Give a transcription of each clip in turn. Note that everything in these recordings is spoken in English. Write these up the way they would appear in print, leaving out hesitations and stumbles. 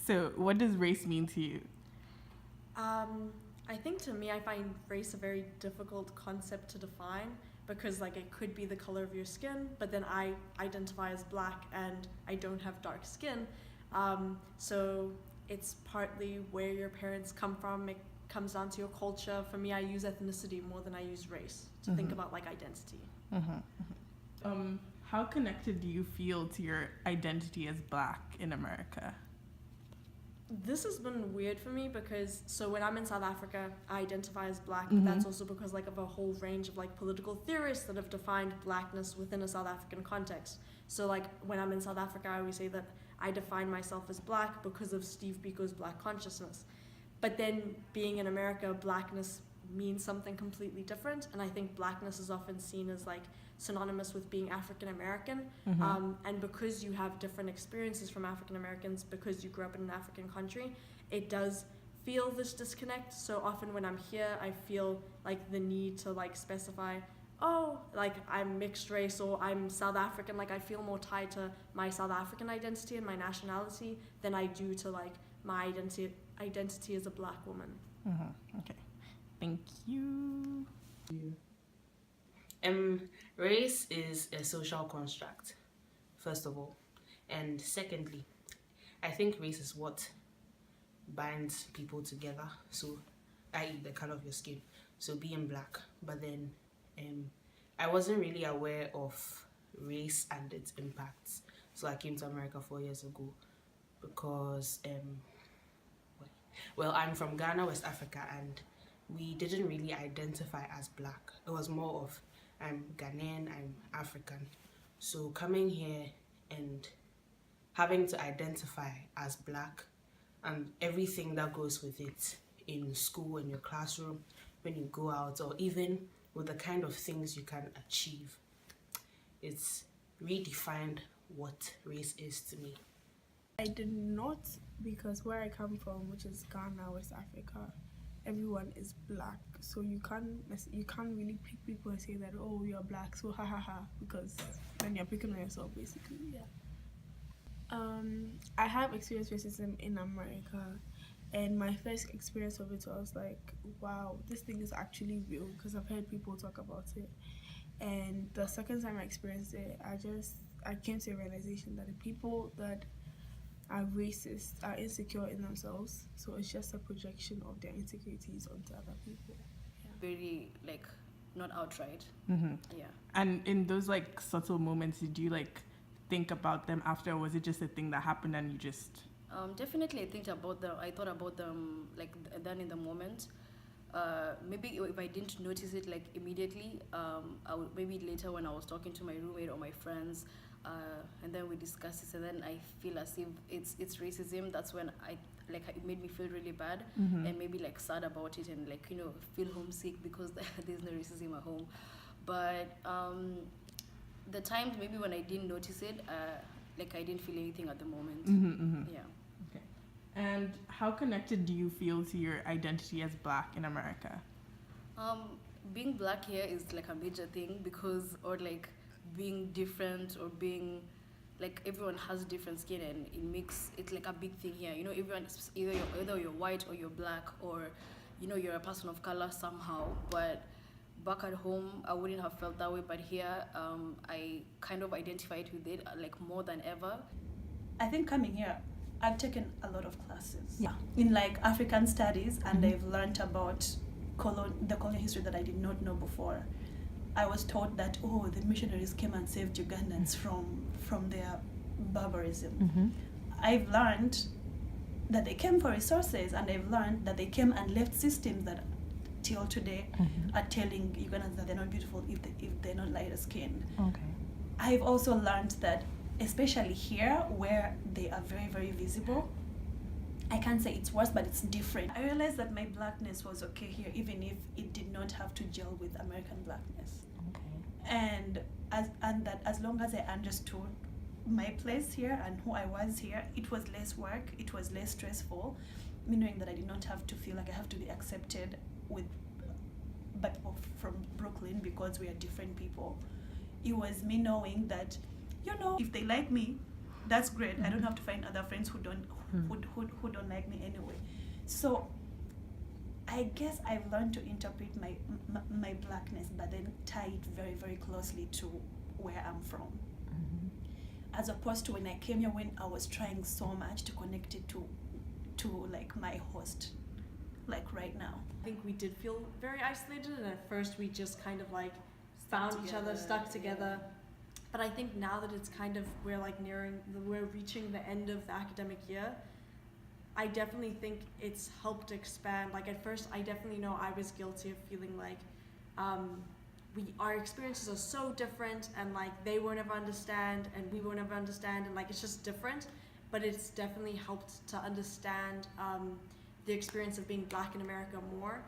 So what does race mean to you? I think to me, I find race a very difficult concept to define because like it could be the color of your skin, but then I identify as black and I don't have dark skin. So it's partly where your parents come from. It comes down to your culture. For me, I use ethnicity more than I use race to think about like identity. How connected do you feel to your identity as black in America? This has been weird for me because so when I'm in South Africa, I identify as black, but that's also because like of a whole range of like political theorists that have defined blackness within a South African context. So like when I'm in South Africa, I always say that I define myself as black because of Steve Biko's black consciousness. But then being in America, blackness means something completely different, and I think blackness is often seen as like synonymous with being African American. And because you have different experiences from African Americans, because you grew up in an African country, it does feel this disconnect. So often when I'm here, I feel like the need to like specify, oh, like I'm mixed race or I'm South African. Like I feel more tied to my South African identity and my nationality than I do to like my identity as a black woman. Okay, thank you. Race is a social construct, first of all, and secondly, I think race is what binds people together. So, i.e., the color of your skin. So being black, but then I wasn't really aware of race and its impacts. So I came to America 4 years ago because I'm from Ghana, West Africa, and we didn't really identify as black. It was more of I'm Ghanaian, I'm African. So coming here and having to identify as black and everything that goes with it in school, in your classroom, when you go out, or even with the kind of things you can achieve, it's redefined what race is to me. I did not, because where I come from, which is Ghana, West Africa, everyone is black, so you can't really pick people and say that, oh, you're black, so ha ha ha, because then you're picking on yourself basically. I have experienced racism in America, and my first experience of it was like, wow, this thing is actually real, because I've heard people talk about it. And the second time I experienced it, I came to a realization that the people that are racist are insecure in themselves, so it's just a projection of their insecurities onto other people. Very like not outright. And in those like subtle moments, did you like think about them after, or was it just a thing that happened and you just Definitely I thought about them like then in the moment. Maybe if I didn't notice it like immediately, I would maybe later when I was talking to my roommate or my friends, and then we discussed it, and then I feel as if it's racism. That's when it made me feel really bad and maybe like sad about it, and like, you know, feel homesick because there's no racism at home. But the times maybe when I didn't notice it, I didn't feel anything at the moment. Yeah. Okay. And how connected do you feel to your identity as black in America? Being black here is like a major thing because, or like being different, or being like everyone has different skin, and it makes it like a big thing here. You know, everyone either you're white or you're black, or you know, you're a person of color somehow. But back at home, I wouldn't have felt that way. But here, I kind of identified with it like more than ever. I think coming here, I've taken a lot of classes in like African studies, and I've learned about the colonial history that I did not know before. I was taught that, oh, the missionaries came and saved Ugandans from their barbarism. I've learned that they came for resources, and I've learned that they came and left systems that till today are telling Ugandans that they're not beautiful if they're not lighter skinned. Okay. I've also learned that, especially here where they are very, very visible, I can't say it's worse, but it's different. I realized that my blackness was okay here, even if it did not have to gel with American blackness. Okay. And that as long as I understood my place here and who I was here, it was less work, it was less stressful, meaning that I did not have to feel like I have to be accepted from Brooklyn because we are different people. It was me knowing that, you know, if they like me, that's great. I don't have to find other friends who don't who don't like me anyway. So I guess I've learned to interpret my blackness, but then tie it very, very closely to where I'm from. As opposed to when I came here, when I was trying so much to connect it to like my host, like right now. I think we did feel very isolated, and at first we just kind of like found each other, stuck together. But I think now that it's kind of, we're reaching the end of the academic year, I definitely think it's helped expand. Like at first, I definitely know I was guilty of feeling like our experiences are so different, and like they won't ever understand, and we won't ever understand, and like it's just different. But it's definitely helped to understand the experience of being Black in America more.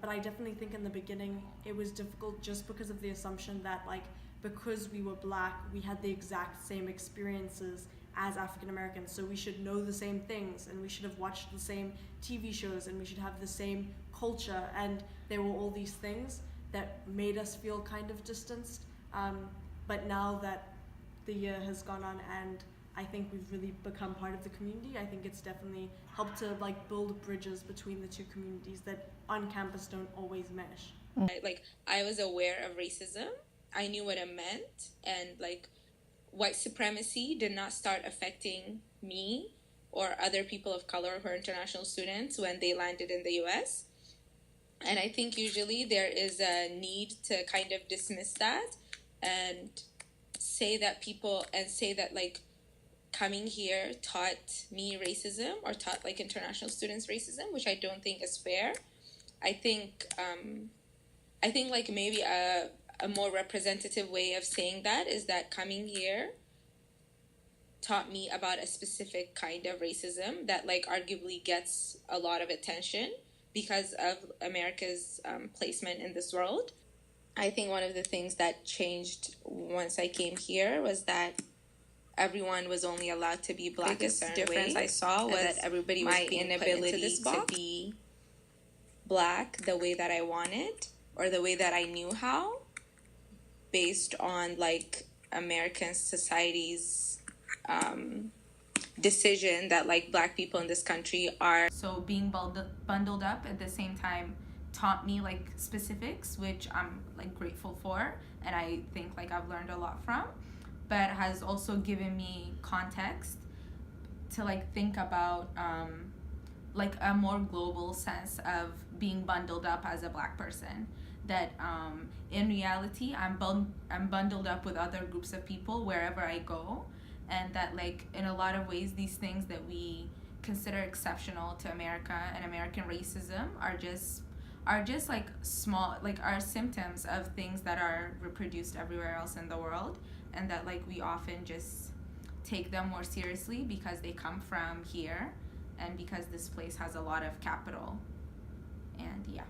But I definitely think in the beginning it was difficult just because of the assumption that like because we were Black, we had the exact same experiences as African Americans, so we should know the same things, and we should have watched the same TV shows, and we should have the same culture, and there were all these things that made us feel kind of distanced. But now that the year has gone on and I think we've really become part of the community, I think it's definitely helped to like build bridges between the two communities that on campus don't always mesh. Like I was aware of racism, I knew what it meant, and like white supremacy did not start affecting me or other people of color who are international students when they landed in the US. And I think usually there is a need to kind of dismiss that and say that like coming here taught me racism or taught like international students racism, which I don't think is fair. I think like maybe a more representative way of saying that is that coming here taught me about a specific kind of racism that like arguably gets a lot of attention because of America's placement in this world. I think one of the things that changed once I came here was that everyone was only allowed to be Black a certain difference way. I saw was that everybody was being inability to be Black the way that I wanted or the way that I knew how, based on like American society's decision that like Black people in this country are. So being bundled up at the same time taught me like specifics, which I'm like grateful for, and I think like I've learned a lot from, but has also given me context to like think about like a more global sense of being bundled up as a Black person. That in reality I'm bundled up with other groups of people wherever I go, and that like in a lot of ways these things that we consider exceptional to America and American racism are just like small, like are symptoms of things that are reproduced everywhere else in the world, and that like we often just take them more seriously because they come from here and because this place has a lot of capital. And yeah.